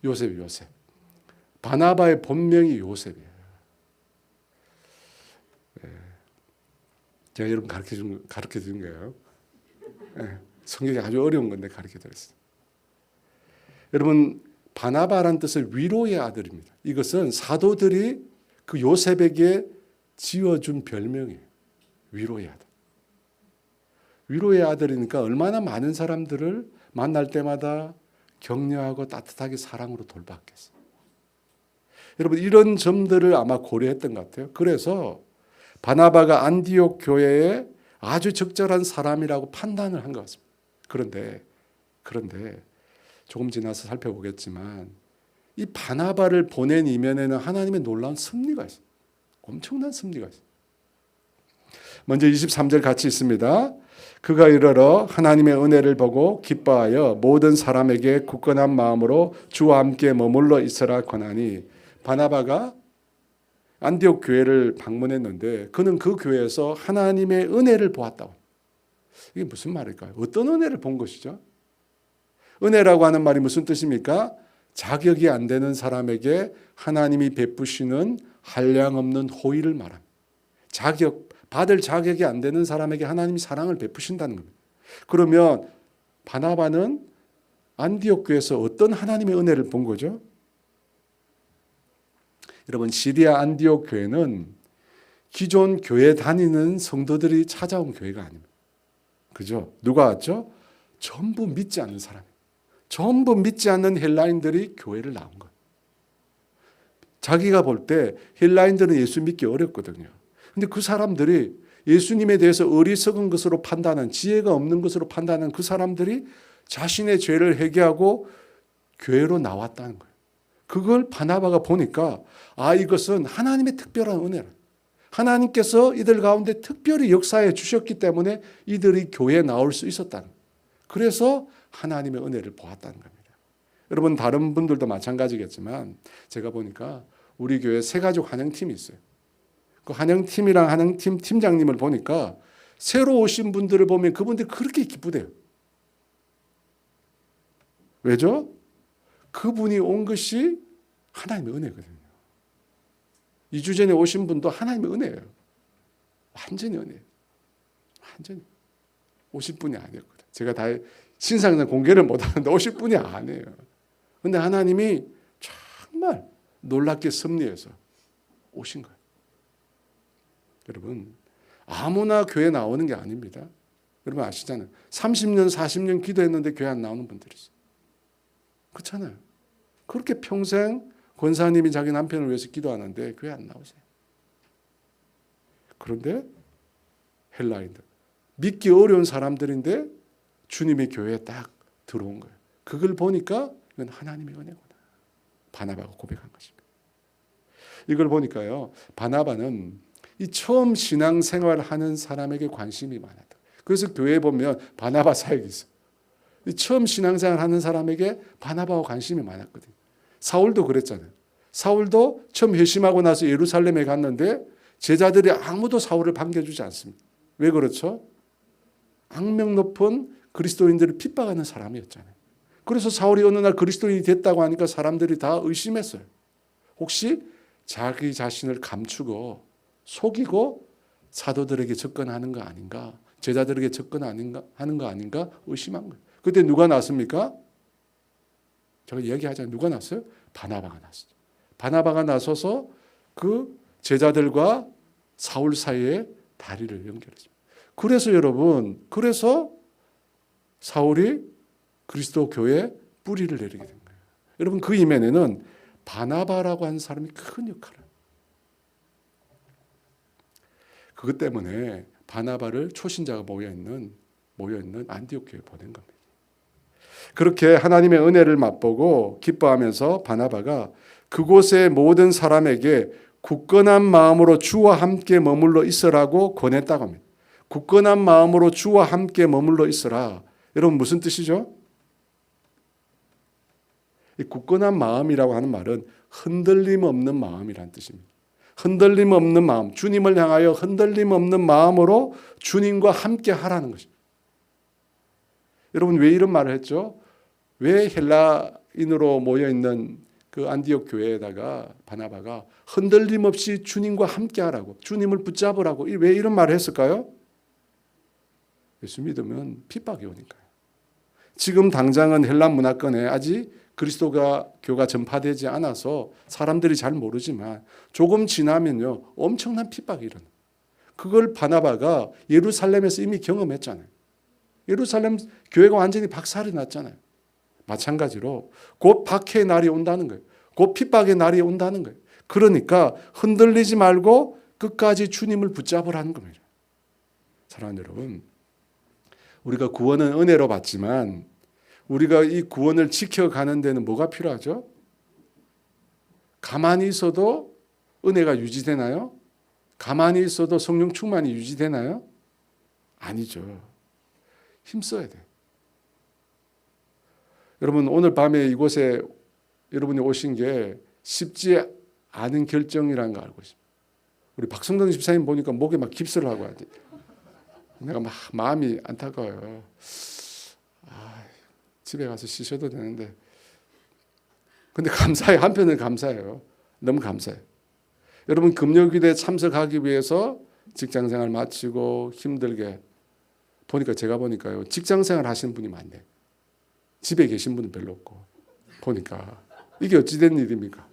[SPEAKER 1] 요셉. 바나바의 본명이 요셉이에요. 네. 제가 여러분 가르쳐 준 거예요. 네. 성경이 아주 어려운 건데 가르쳐 드렸어요. 여러분 바나바란 뜻은 위로의 아들입니다. 이것은 사도들이 그 요셉에게 지어준 별명이에요. 위로의 아들. 위로의 아들이니까 얼마나 많은 사람들을 만날 때마다 격려하고 따뜻하게 사랑으로 돌봤겠어요. 여러분 이런 점들을 아마 고려했던 것 같아요. 그래서 바나바가 안디옥 교회에 아주 적절한 사람이라고 판단을 한 것 같습니다. 그런데 조금 지나서 살펴보겠지만 이 바나바를 보낸 이면에는 하나님의 놀라운 섭리가 있어요. 엄청난 섭리가 있어요. 먼저 23절 같이 있습니다. 그가 이르러 하나님의 은혜를 보고 기뻐하여 모든 사람에게 굳건한 마음으로 주와 함께 머물러 있으라 권하니 바나바가 안디옥 교회를 방문했는데 그는 그 교회에서 하나님의 은혜를 보았다고. 이게 무슨 말일까요? 어떤 은혜를 본 것이죠? 은혜라고 하는 말이 무슨 뜻입니까? 자격이 안 되는 사람에게 하나님이 베푸시는 한량없는 호의를 말합니다. 받을 자격이 안 되는 사람에게 하나님이 사랑을 베푸신다는 겁니다. 그러면 바나바는 안디옥 교회에서 어떤 하나님의 은혜를 본 거죠? 여러분 시리아 안디옥 교회는 기존 교회 다니는 성도들이 찾아온 교회가 아닙니다. 그죠? 누가 왔죠? 전부 믿지 않는 사람. 전부 믿지 않는 헬라인들이 교회를 나온 거예요. 자기가 볼 때 헬라인들은 예수 믿기 어렵거든요. 근데 그 사람들이 예수님에 대해서 어리석은 것으로 판단한, 지혜가 없는 것으로 판단한 그 사람들이 자신의 죄를 회개하고 교회로 나왔다는 거예요. 그걸 바나바가 보니까 이것은 하나님의 특별한 은혜라. 하나님께서 이들 가운데 특별히 역사해 주셨기 때문에 이들이 교회에 나올 수 있었다는 거예요. 그래서 하나님의 은혜를 보았다는 겁니다. 여러분 다른 분들도 마찬가지겠지만 제가 보니까 우리 교회 새가족 환영팀이 있어요. 그 환영팀이랑 환영팀 팀장님을 보니까 새로 오신 분들을 보면 그분들이 그렇게 기쁘대요. 왜죠? 그분이 온 것이 하나님의 은혜거든요. 2주 전에 오신 분도 하나님의 은혜예요. 완전히 은혜예요. 완전히. 오실 분이 아니었거든요. 제가 다 신상상 공개를 못하는데 오실 분이 아니에요. 그런데 하나님이 정말 놀랍게 섭리해서 오신 거예요. 여러분 아무나 교회 나오는 게 아닙니다. 여러분 아시잖아요. 30년 40년 기도했는데 교회 안 나오는 분들이 있어요. 그렇잖아요. 그렇게 평생 권사님이 자기 남편을 위해서 기도하는데 교회 안 나오세요. 그런데 헬라인들 믿기 어려운 사람들인데 주님의 교회에 딱 들어온 거예요. 그걸 보니까 이건 하나님의 은혜구나. 바나바가 고백한 것입니다. 이걸 보니까요. 바나바는 이 처음 신앙생활을 하는 사람에게 관심이 많았다. 그래서 교회에 보면 바나바 사역이 있어요. 처음 신앙생활 하는 사람에게 바나바와 관심이 많았거든요. 사울도 그랬잖아요. 사울도 처음 회심하고 나서 예루살렘에 갔는데 제자들이 아무도 사울을 반겨주지 않습니다. 왜 그렇죠? 악명 높은 그리스도인들을 핍박하는 사람이었잖아요. 그래서 사울이 어느 날 그리스도인이 됐다고 하니까 사람들이 다 의심했어요. 혹시 자기 자신을 감추고 속이고 사도들에게 접근하는 거 아닌가? 제자들에게 접근하는 거 아닌가? 의심한 거예요. 그때 누가 나섭니까? 제가 얘기하자면 누가 났어요? 바나바가 났어요. 바나바가 나서서 그 제자들과 사울 사이에 다리를 연결했습니다. 그래서 여러분, 그래서 사울이 그리스도 교회에 뿌리를 내리게 된 거예요. 여러분, 그 이면에는 바나바라고 하는 사람이 큰 역할을. 그것 때문에 바나바를 초신자가 모여있는 안디옥 교회에 보낸 겁니다. 그렇게 하나님의 은혜를 맛보고 기뻐하면서 바나바가 그곳의 모든 사람에게 굳건한 마음으로 주와 함께 머물러 있으라고 권했다고 합니다. 굳건한 마음으로 주와 함께 머물러 있으라. 여러분 무슨 뜻이죠? 이 굳건한 마음이라고 하는 말은 흔들림 없는 마음이라는 뜻입니다. 흔들림 없는 마음, 주님을 향하여 흔들림 없는 마음으로 주님과 함께 하라는 것입니다. 여러분 왜 이런 말을 했죠? 왜 헬라인으로 모여있는 그 안디옥 교회에다가 바나바가 흔들림 없이 주님과 함께 하라고, 주님을 붙잡으라고 왜 이런 말을 했을까요? 예수 믿으면 핍박이 오니까요. 지금 당장은 헬라 문화권에 아직 그리스도가 교가 전파되지 않아서 사람들이 잘 모르지만 조금 지나면요 엄청난 핍박이 일어나. 그걸 바나바가 예루살렘에서 이미 경험했잖아요. 예루살렘 교회가 완전히 박살이 났잖아요. 마찬가지로 곧 박해의 날이 온다는 거예요. 곧 핍박의 날이 온다는 거예요. 그러니까 흔들리지 말고 끝까지 주님을 붙잡으라는 겁니다. 사랑하는 여러분, 우리가 구원은 은혜로 받지만 우리가 이 구원을 지켜가는 데는 뭐가 필요하죠? 가만히 있어도 은혜가 유지되나요? 가만히 있어도 성령 충만이 유지되나요? 아니죠. 힘써야 돼요. 여러분 오늘 밤에 이곳에 여러분이 오신 게 쉽지 않은 결정이라는 거 알고 있습니다. 우리 박성동 집사님 보니까 목에 막 깁스를 하고 하지. 내가 막 마음이 안타까워요. 집에 가서 쉬셔도 되는데. 근데 감사해요. 한편은 감사해요. 너무 감사해요. 여러분 금요기도에 참석하기 위해서 직장생활 마치고 힘들게 보니까 제가 보니까요. 직장생활 하시는 분이 많네. 집에 계신 분은 별로 없고 보니까 이게 어찌된 일입니까?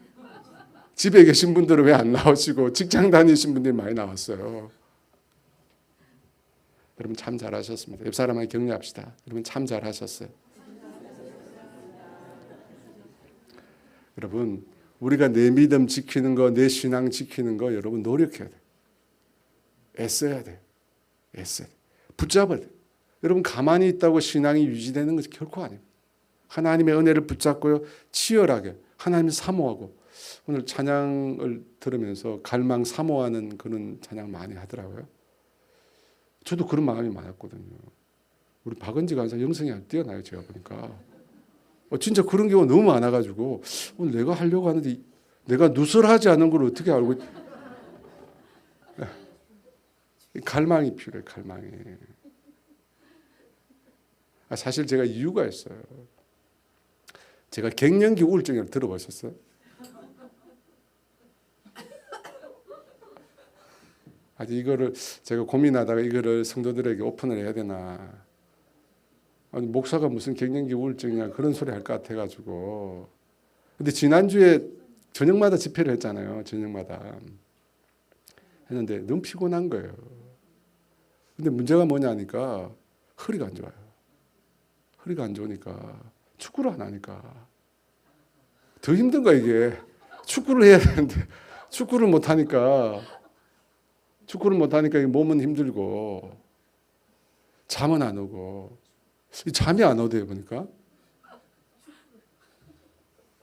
[SPEAKER 1] 집에 계신 분들은 왜 안 나오시고 직장 다니신 분들이 많이 나왔어요. 여러분 참 잘하셨습니다. 옆 사람에게 격려합시다. 여러분 참 잘하셨어요. 여러분 우리가 내 믿음 지키는 거, 내 신앙 지키는 거 여러분 노력해야 돼요. 애써야 돼요. 애써야 돼요. 붙잡아야 돼요. 여러분 가만히 있다고 신앙이 유지되는 것이 결코 아니에요. 하나님의 은혜를 붙잡고요. 치열하게 하나님을 사모하고 오늘 찬양을 들으면서 갈망 사모하는 그런 찬양 많이 하더라고요. 저도 그런 마음이 많았거든요. 우리 박은지 간사 영성이 뛰어나요. 제가 보니까. 진짜 그런 경우가 너무 많아가지고 오늘 내가 하려고 하는데 내가 누설하지 않은 걸 어떻게 알고 갈망이 필요해요. 갈망이. 사실 제가 이유가 있어요. 제가 갱년기 우울증을 들어보셨어요? 아직 이거를 제가 고민하다가 이거를 성도들에게 오픈을 해야 되나. 아니 목사가 무슨 갱년기 우울증이냐 그런 소리 할 것 같아가지고. 근데 지난주에 저녁마다 집회를 했잖아요. 저녁마다 했는데 너무 피곤한 거예요. 근데 문제가 뭐냐니까 허리가 안 좋아요. 허리가 안 좋으니까 축구를 안 하니까 더 힘든 거야 이게. 축구를 해야 되는데 축구를 못 하니까 몸은 힘들고 잠은 안 오고. 잠이 안 오대요 보니까.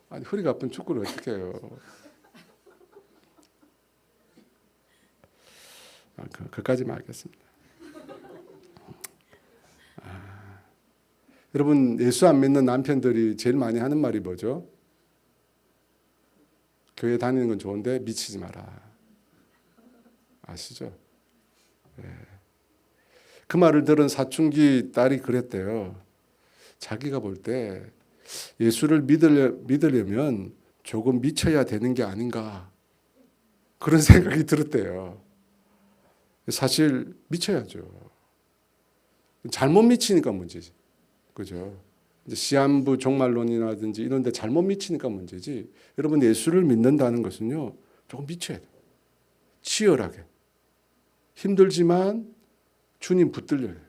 [SPEAKER 1] 아니 허리가 아픈 축구를 어떻게 해요. 그까지만 하겠습니다. 여러분 예수 안 믿는 남편들이 제일 많이 하는 말이 뭐죠? 교회 다니는 건 좋은데 미치지 마라. 아시죠? 네. 그 말을 들은 사춘기 딸이 그랬대요. 자기가 볼 때 예수를 믿으려면 조금 미쳐야 되는 게 아닌가 그런 생각이 들었대요. 사실 미쳐야죠. 잘못 미치니까 문제지. 그죠? 이제 시한부 종말론이라든지 이런 데 잘못 미치니까 문제지. 여러분 예수를 믿는다는 것은요. 조금 미쳐야 돼요. 치열하게. 힘들지만 주님 붙들려야 돼요.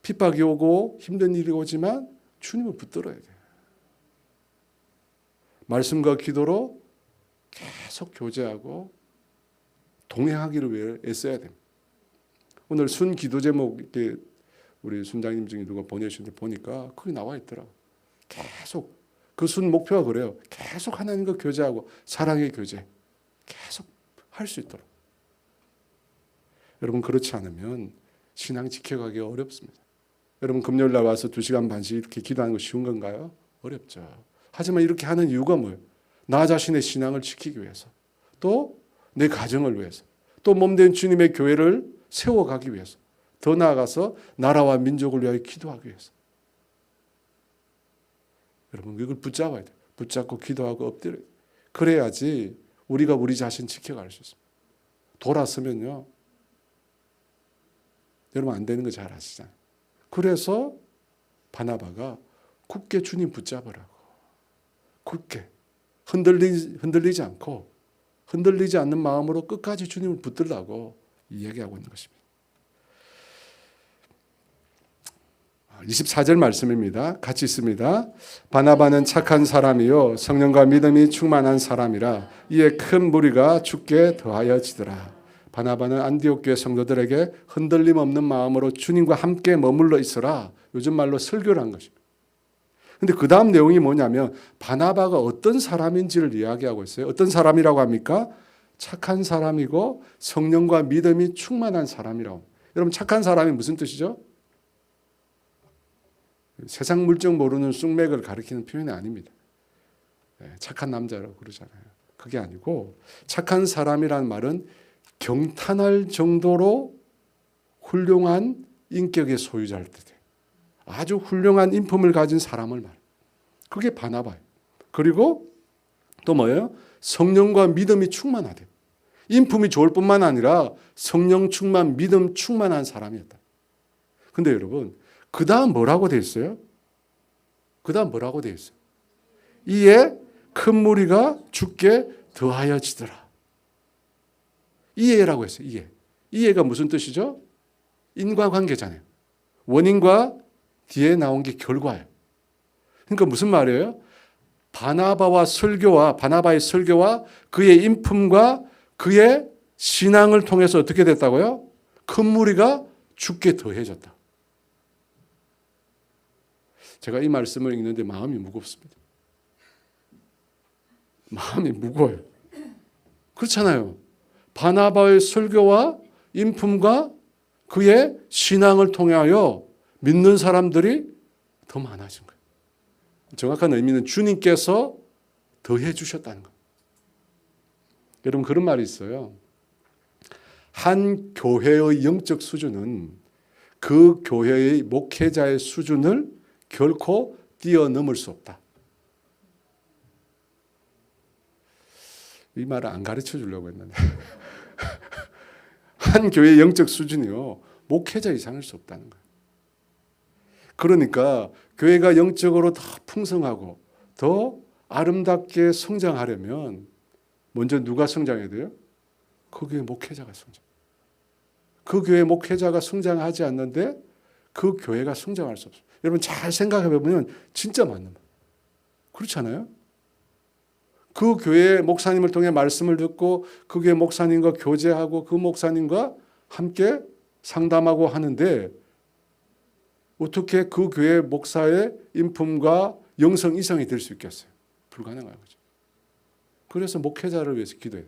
[SPEAKER 1] 핍박이 오고 힘든 일이 오지만 주님을 붙들어야 돼요. 말씀과 기도로 계속 교제하고 동행하기를 위해 애써야 됩니다. 오늘 순 기도 제목 이렇게 우리 순장님 중에 누가 보내주신데 보니까 거기 나와 있더라고요. 계속 그 순 목표가 그래요. 계속 하나님과 교제하고 사랑의 교제 계속 할 수 있도록. 여러분 그렇지 않으면 신앙 지켜가기 어렵습니다. 여러분 금요일 날 와서 2시간 반씩 이렇게 기도하는 거 쉬운 건가요? 어렵죠. 하지만 이렇게 하는 이유가 뭐예요? 나 자신의 신앙을 지키기 위해서, 또 내 가정을 위해서, 또 몸된 주님의 교회를 세워가기 위해서, 더 나아가서 나라와 민족을 위하여 기도하기 위해서. 여러분 이걸 붙잡아야 돼요. 붙잡고 기도하고 엎드려야 돼요. 그래야지 우리가 우리 자신 지켜갈 수 있습니다. 돌아서면요. 여러분 안 되는 거 잘 아시잖아요. 그래서 바나바가 굳게 주님 붙잡으라고. 굳게. 흔들리지 않고 흔들리지 않는 마음으로 끝까지 주님을 붙들라고 이야기하고 있는 것입니다. 24절 말씀입니다. 같이 있습니다. 바나바는 착한 사람이요 성령과 믿음이 충만한 사람이라 이에 큰 무리가 주께 더하여지더라. 바나바는 안디옥 교회 성도들에게 흔들림 없는 마음으로 주님과 함께 머물러 있어라. 요즘 말로 설교를 한 것입니다. 근데 그 다음 내용이 뭐냐면 바나바가 어떤 사람인지를 이야기하고 있어요. 어떤 사람이라고 합니까? 착한 사람이고 성령과 믿음이 충만한 사람이라고. 여러분 착한 사람이 무슨 뜻이죠? 세상 물정 모르는 쑥맥을 가리키는 표현이 아닙니다. 착한 남자라고 그러잖아요. 그게 아니고 착한 사람이라는 말은 경탄할 정도로 훌륭한 인격의 소유자를 뜻해요. 아주 훌륭한 인품을 가진 사람을 말해요. 그게 바나바예요. 그리고 또 뭐예요? 성령과 믿음이 충만하대요. 인품이 좋을 뿐만 아니라 성령 충만, 믿음 충만한 사람이었다. 근데 여러분 그 다음 뭐라고 돼 있어요? 그 다음 뭐라고 돼 있어요? 이에 큰 무리가 주께 더하여지더라. 이해라고 했어요. 이해. 이해가 무슨 뜻이죠? 인과관계잖아요. 원인과 뒤에 나온 게 결과예요. 그러니까 무슨 말이에요? 바나바의 설교와 그의 인품과 그의 신앙을 통해서 어떻게 됐다고요? 큰 무리가 주께 더해졌다. 제가 이 말씀을 읽는데 마음이 무겁습니다. 마음이 무거워요. 그렇잖아요. 바나바의 설교와 인품과 그의 신앙을 통하여 믿는 사람들이 더 많아진 거예요. 정확한 의미는 주님께서 더해 주셨다는 거예요. 여러분 그런 말이 있어요. 한 교회의 영적 수준은 그 교회의 목회자의 수준을 결코 뛰어넘을 수 없다. 이 말을 안 가르쳐 주려고 했는데 한 교회의 영적 수준이요 목회자 이상일 수 없다는 거예요. 그러니까 교회가 영적으로 더 풍성하고 더 아름답게 성장하려면 먼저 누가 성장해야 돼요? 그 교회 목회자가 성장. 그 교회 목회자가 성장하지 않는데 그 교회가 성장할 수 없어요. 여러분 잘 생각해 보면 진짜 맞는 말이에요. 그렇지 않아요? 그 교회 목사님을 통해 말씀을 듣고 그 교회 목사님과 교제하고 그 목사님과 함께 상담하고 하는데 어떻게 그 교회 목사의 인품과 영성 이상이 될 수 있겠어요? 불가능한 거죠. 그래서 목회자를 위해서 기도해요.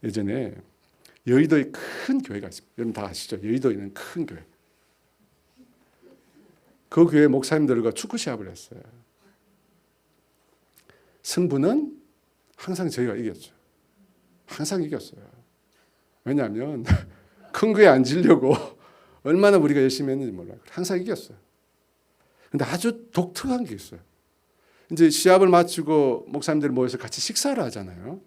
[SPEAKER 1] 예전에 여의도에 큰 교회가 있습니다. 여러분 다 아시죠? 여의도에 있는 큰 교회. 그 교회 목사님들과 축구 시합을 했어요. 승부는 항상 저희가 이겼죠. 항상 이겼어요. 왜냐하면 큰 교회 앉으려고 얼마나 우리가 열심히 했는지 몰라요. 항상 이겼어요. 근데 아주 독특한 게 있어요. 이제 시합을 마치고 목사님들이 모여서 같이 식사를 하잖아요.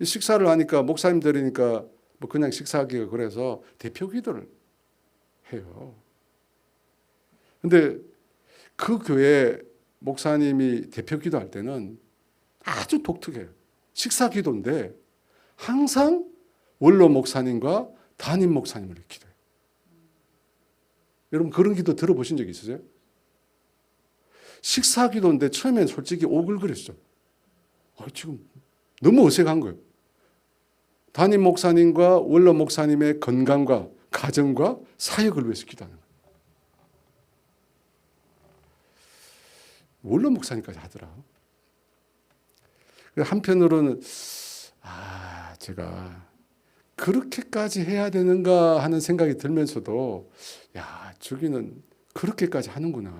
[SPEAKER 1] 식사를 하니까 목사님들이니까 뭐 그냥 식사하기가 그래서 대표 기도를 해요. 근데 그 교회 목사님이 대표 기도할 때는 아주 독특해요. 식사 기도인데 항상 원로 목사님과 담임 목사님을 기도해요. 여러분 그런 기도 들어보신 적 있으세요? 식사 기도인데 처음엔 솔직히 오글거렸죠. 지금 너무 어색한 거예요. 담임 목사님과 원로 목사님의 건강과 가정과 사역을 위해서 기도하는 거예요. 원로 목사님까지 하더라. 한편으로는 제가 그렇게까지 해야 되는가 하는 생각이 들면서도 저기는 그렇게까지 하는구나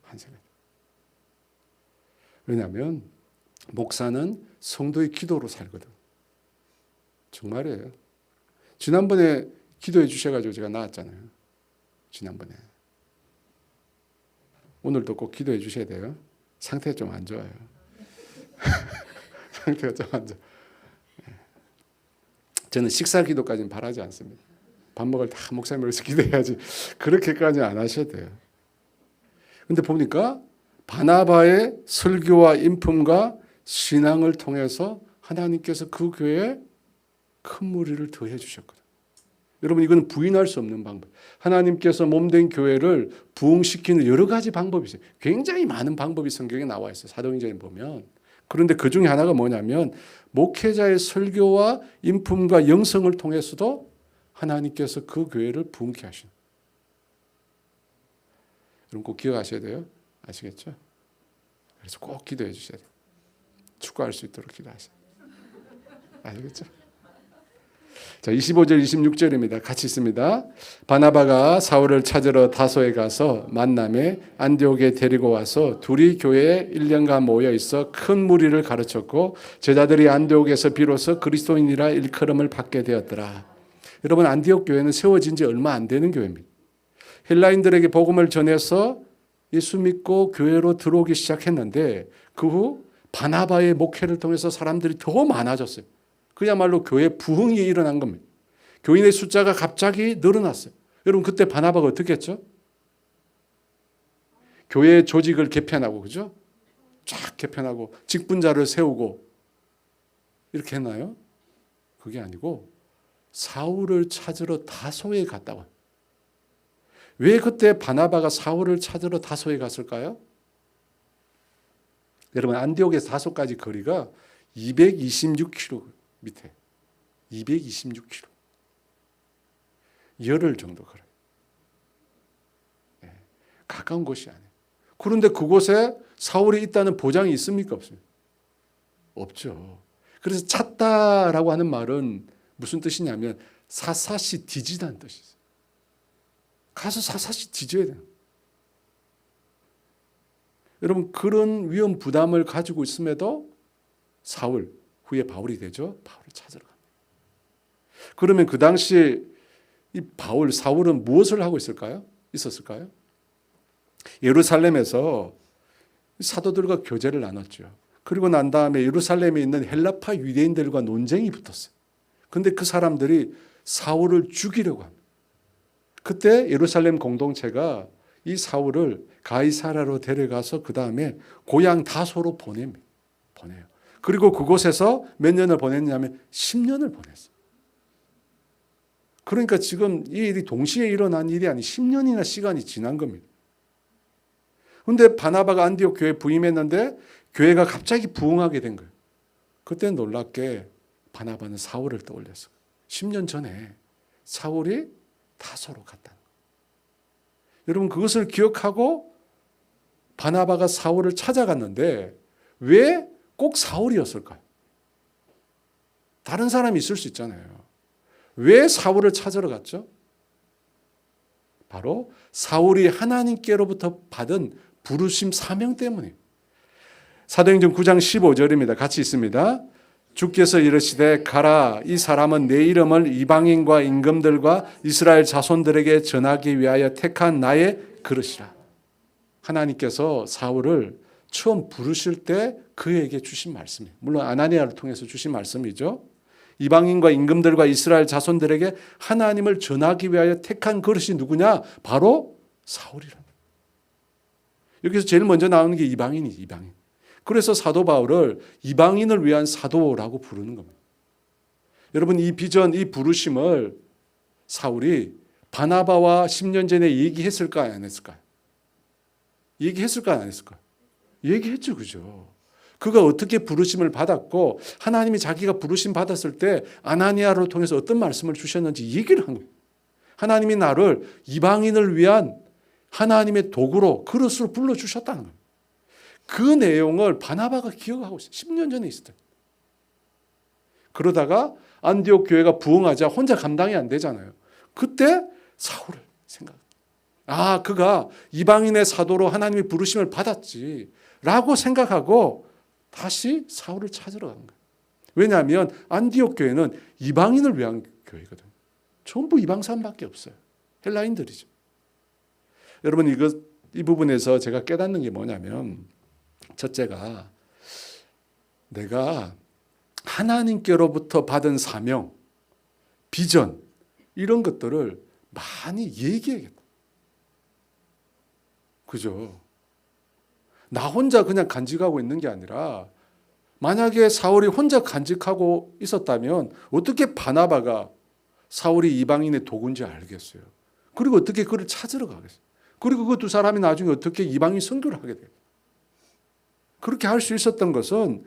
[SPEAKER 1] 하는 생각이. 왜냐하면 목사는 성도의 기도로 살거든. 정말이에요. 지난번에 기도해 주셔가지고 제가 나왔잖아요. 지난번에. 오늘도 꼭 기도해 주셔야 돼요. 상태가 좀 안 좋아요. 상태가 좀 안 좋아. 저는 식사 기도까지는 바라지 않습니다. 밥 먹을 때 목사님 위해서 기도해야지. 그렇게까지는 안 하셔도 돼요. 근데 보니까 바나바의 설교와 인품과 신앙을 통해서 하나님께서 그 교회에 큰 무리를 더해 주셨거든요. 여러분 이건 부인할 수 없는 방법. 하나님께서 몸된 교회를 부흥시키는 여러 가지 방법이 있어요. 굉장히 많은 방법이 성경에 나와 있어요. 사도행전에 보면. 그런데 그 중에 하나가 뭐냐면 목회자의 설교와 인품과 영성을 통해서도 하나님께서 그 교회를 부흥케 하시는. 여러분 꼭 기억하셔야 돼요. 아시겠죠? 그래서 꼭 기도해 주셔야 돼요. 축구할 수 있도록 기도하세요. 아시겠죠? 자, 25절 26절입니다. 같이 있습니다. 바나바가 사울을 찾으러 다소에 가서 만남에 안디옥에 데리고 와서 둘이 교회에 1년간 모여 있어 큰 무리를 가르쳤고 제자들이 안디옥에서 비로소 그리스도인이라 일컬음을 받게 되었더라. 여러분 안디옥 교회는 세워진 지 얼마 안 되는 교회입니다. 헬라인들에게 복음을 전해서 예수 믿고 교회로 들어오기 시작했는데 그 후 바나바의 목회를 통해서 사람들이 더 많아졌어요. 그야말로 교회 부흥이 일어난 겁니다. 교인의 숫자가 갑자기 늘어났어요. 여러분 그때 바나바가 어떻게 했죠? 교회 조직을 개편하고 그죠? 쫙 개편하고 직분자를 세우고 이렇게 했나요? 그게 아니고 사울을 찾으러 다소에 갔다고. 왜 그때 바나바가 사울을 찾으러 다소에 갔을까요? 여러분 안디옥에서 다소까지 거리가 226km 밑에 226km 열흘 정도 걸어요. 네, 가까운 곳이 아니에요. 그런데 그곳에 사울이 있다는 보장이 있습니까? 없습니까? 없죠. 그래서 찾다라고 하는 말은 무슨 뜻이냐면 사사시 뒤지다는 뜻이 있어요. 가서 사사시 뒤져야 돼요. 여러분 그런 위험 부담을 가지고 있음에도 사울, 후에 바울이 되죠. 바울을 찾으러 갑니다. 그러면 그 당시 이 사울은 무엇을 하고 있었을까요? 예루살렘에서 사도들과 교제를 나눴죠. 그리고 난 다음에 예루살렘에 있는 헬라파 유대인들과 논쟁이 붙었어요. 그런데 그 사람들이 사울을 죽이려고 합니다. 그때 예루살렘 공동체가 이 사울을 가이사랴로 데려가서 그 다음에 고향 다소로 보내요. 그리고 그곳에서 몇 년을 보냈냐면 10년을 보냈어요. 그러니까 지금 이 일이 동시에 일어난 일이 아니 10년이나 시간이 지난 겁니다. 그런데 바나바가 안디옥 교회에 부임했는데 교회가 갑자기 부흥하게 된 거예요. 그때 놀랍게 바나바는 사울을 떠올렸어요. 10년 전에 사울이 다소로 갔다. 여러분 그것을 기억하고 바나바가 사울을 찾아갔는데 왜 꼭 사울이었을까요? 다른 사람이 있을 수 있잖아요. 왜 사울을 찾으러 갔죠? 바로 사울이 하나님께로부터 받은 부르심 사명 때문이에요. 사도행전 9장 15절입니다. 같이 있습니다. 주께서 이르시되 가라 이 사람은 내 이름을 이방인과 임금들과 이스라엘 자손들에게 전하기 위하여 택한 나의 그릇이라. 하나님께서 사울을 처음 부르실 때 그에게 주신 말씀이에요. 물론 아나니아를 통해서 주신 말씀이죠. 이방인과 임금들과 이스라엘 자손들에게 하나님을 전하기 위하여 택한 그릇이 누구냐? 바로 사울이랍니다. 여기서 제일 먼저 나오는 게 이방인이지, 이방인. 그래서 사도 바울을 이방인을 위한 사도라고 부르는 겁니다. 여러분, 이 비전, 이 부르심을 사울이 바나바와 10년 전에 얘기했을까요, 안 했을까요? 얘기했을까요, 안 했을까요? 얘기했죠, 그죠? 그가 어떻게 부르심을 받았고 하나님이 자기가 부르심 받았을 때 아나니아를 통해서 어떤 말씀을 주셨는지 얘기를 한 거예요. 하나님이 나를 이방인을 위한 하나님의 도구로, 그릇으로 불러주셨다는 거예요. 그 내용을 바나바가 기억하고 있어요. 10년 전에 있을 때. 그러다가 안디옥 교회가 부흥하자 혼자 감당이 안 되잖아요. 그때 사울을 생각해요. 아, 그가 이방인의 사도로 하나님의 부르심을 받았지 라고 생각하고 다시 사울을 찾으러 간 거예요. 왜냐하면 안디옥 교회는 이방인을 위한 교회거든요. 전부 이방 사람밖에 없어요. 헬라인들이죠. 여러분, 이 부분에서 제가 깨닫는 게 뭐냐면, 첫째가 내가 하나님께로부터 받은 사명, 비전, 이런 것들을 많이 얘기해야겠다. 그죠? 나 혼자 그냥 간직하고 있는 게 아니라, 만약에 사울이 혼자 간직하고 있었다면 어떻게 바나바가 사울이 이방인의 도구인지 알겠어요. 그리고 어떻게 그를 찾으러 가겠어요. 그리고 그 두 사람이 나중에 어떻게 이방인 선교를 하게 돼요. 그렇게 할 수 있었던 것은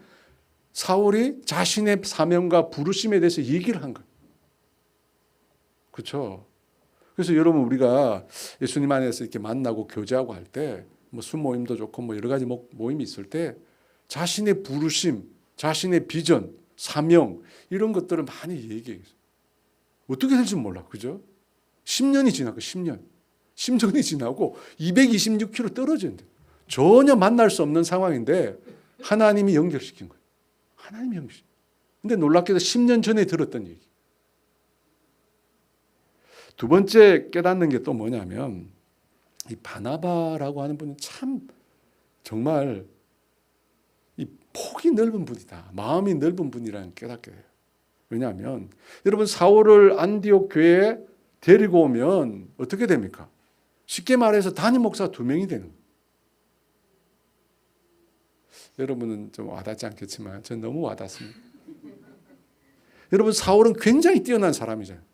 [SPEAKER 1] 사울이 자신의 사명과 부르심에 대해서 얘기를 한 거예요. 그렇죠? 그래서 여러분, 우리가 예수님 안에서 이렇게 만나고 교제하고 할 때 뭐 수모임도 좋고 뭐 여러 가지 모임이 있을 때 자신의 부르심, 자신의 비전, 사명, 이런 것들을 많이 얘기해요. 어떻게 될지 몰라. 그죠? 10년이 지나고 10년이 지나고 226km 떨어졌는데 전혀 만날 수 없는 상황인데 하나님이 연결시킨 거예요. 하나님이 연결시킨 거예요. 근데 놀랍게도 10년 전에 들었던 얘기. 두 번째 깨닫는 게 또 뭐냐면, 이 바나바라고 하는 분은 참 정말 이 폭이 넓은 분이다. 마음이 넓은 분이라는 깨닫게 돼요. 왜냐하면 여러분, 사울을 안디옥 교회에 데리고 오면 어떻게 됩니까? 쉽게 말해서 담임 목사가 2명이 되는 거예요. 여러분은 좀 와닿지 않겠지만 저는 너무 와닿습니다. 여러분, 사울은 굉장히 뛰어난 사람이잖아요.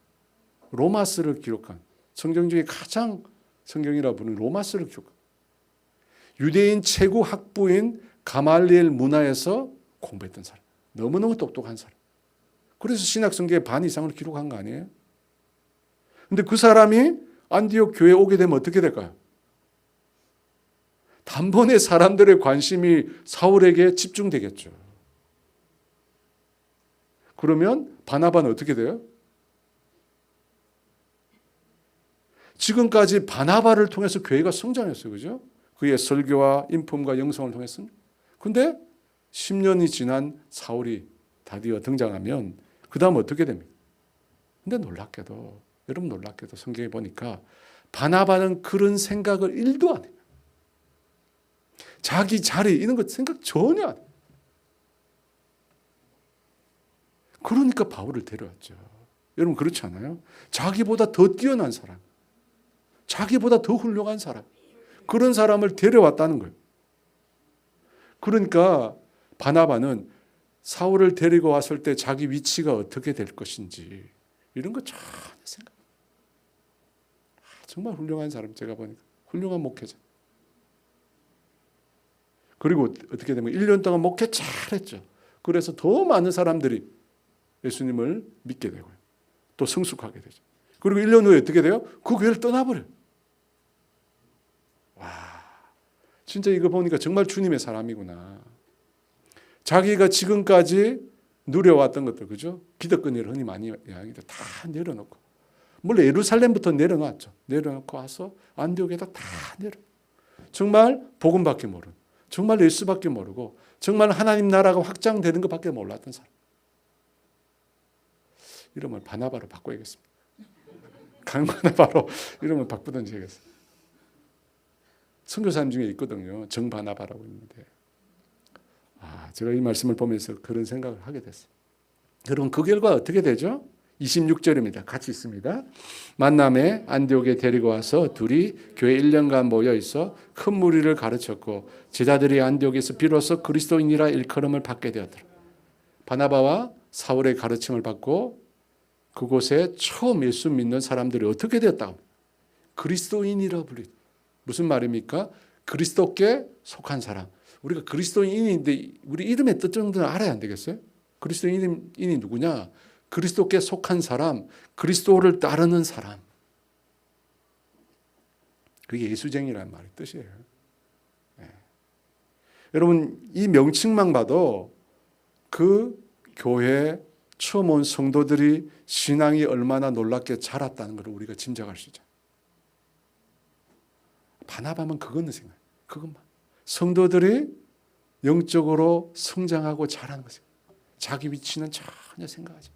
[SPEAKER 1] 로마서를 기록한, 성경 중에 가장 성경이라 부르는 로마서를 기록한, 유대인 최고 학부인 가말리엘 문화에서 공부했던 사람, 너무너무 똑똑한 사람. 그래서 신약성경의 반 이상을 기록한 거 아니에요? 근데 그 사람이 안디옥 교회에 오게 되면 어떻게 될까요? 단번에 사람들의 관심이 사울에게 집중되겠죠. 그러면 바나바는 어떻게 돼요? 지금까지 바나바를 통해서 교회가 성장했어요. 그죠? 그의 설교와 인품과 영성을 통해서. 근데 10년이 지난 사울이 드디어 등장하면 그 다음 어떻게 됩니까? 근데 놀랍게도, 여러분 놀랍게도 성경에 보니까 바나바는 그런 생각을 1도 안 해요. 자기 자리 이런 거 생각 전혀 안 해요. 그러니까 바울을 데려왔죠. 여러분 그렇지 않아요? 자기보다 더 뛰어난 사람, 자기보다 더 훌륭한 사람, 그런 사람을 데려왔다는 거예요. 그러니까 바나바는 사울을 데리고 왔을 때 자기 위치가 어떻게 될 것인지 이런 거 전혀 생각. 정말 훌륭한 사람, 제가 보니까 훌륭한 목회자. 그리고 어떻게 되면 1년 동안 목회 잘했죠. 그래서 더 많은 사람들이 예수님을 믿게 되고요. 또 성숙하게 되죠. 그리고 1년 후에 어떻게 돼요? 그 교회를 떠나버려요. 와, 진짜 이거 보니까 정말 주님의 사람이구나. 자기가 지금까지 누려왔던 것들, 그죠? 기득권을 흔히 많이 이야기하는데 다 내려놓고, 물론 예루살렘부터 내려놨죠. 내려놓고 와서 안디옥에다 다 내려. 정말 복음밖에 모르는, 정말 예수밖에 모르고, 정말 하나님 나라가 확장되는 것밖에 몰랐던 사람. 이름을 바나바로 바꿔야겠습니다. 강바나바로 이름을 바꾸든지 해야겠어요. 선교사님 중에 있거든요. 정바나바라고 있는데, 제가 이 말씀을 보면서 그런 생각을 하게 됐어요. 여러분, 그 결과 어떻게 되죠? 26절입니다. 같이 있습니다. 만남에 안디옥에 데리고 와서 둘이 교회 1년간 모여 있어 큰 무리를 가르쳤고 제자들이 안디옥에서 비로소 그리스도인이라 일컬음을 받게 되었더라. 바나바와 사울의 가르침을 받고 그곳에 처음 예수 믿는 사람들이 어떻게 되었다고? 그리스도인이라 불리다. 무슨 말입니까? 그리스도께 속한 사람. 우리가 그리스도인인데 우리 이름의 뜻 정도는 알아야 안 되겠어요? 그리스도인이 누구냐? 그리스도께 속한 사람, 그리스도를 따르는 사람. 그게 예수쟁이라는 말의 뜻이에요. 네. 여러분 이 명칭만 봐도 그 교회에 처음 온 성도들이 신앙이 얼마나 놀랍게 자랐다는 걸 우리가 짐작할 수 있죠. 바나바면 그거는 생각. 그것만. 성도들이 영적으로 성장하고 자라는 거죠. 자기 위치는 전혀 생각하지.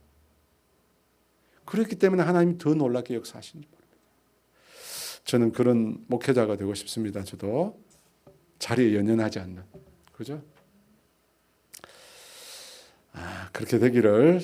[SPEAKER 1] 그렇기 때문에 하나님이 더 놀랍게 역사하시는 겁니다. 저는 그런 목회자가 되고 싶습니다. 저도 자리에 연연하지 않는. 그죠? 그렇게 되기를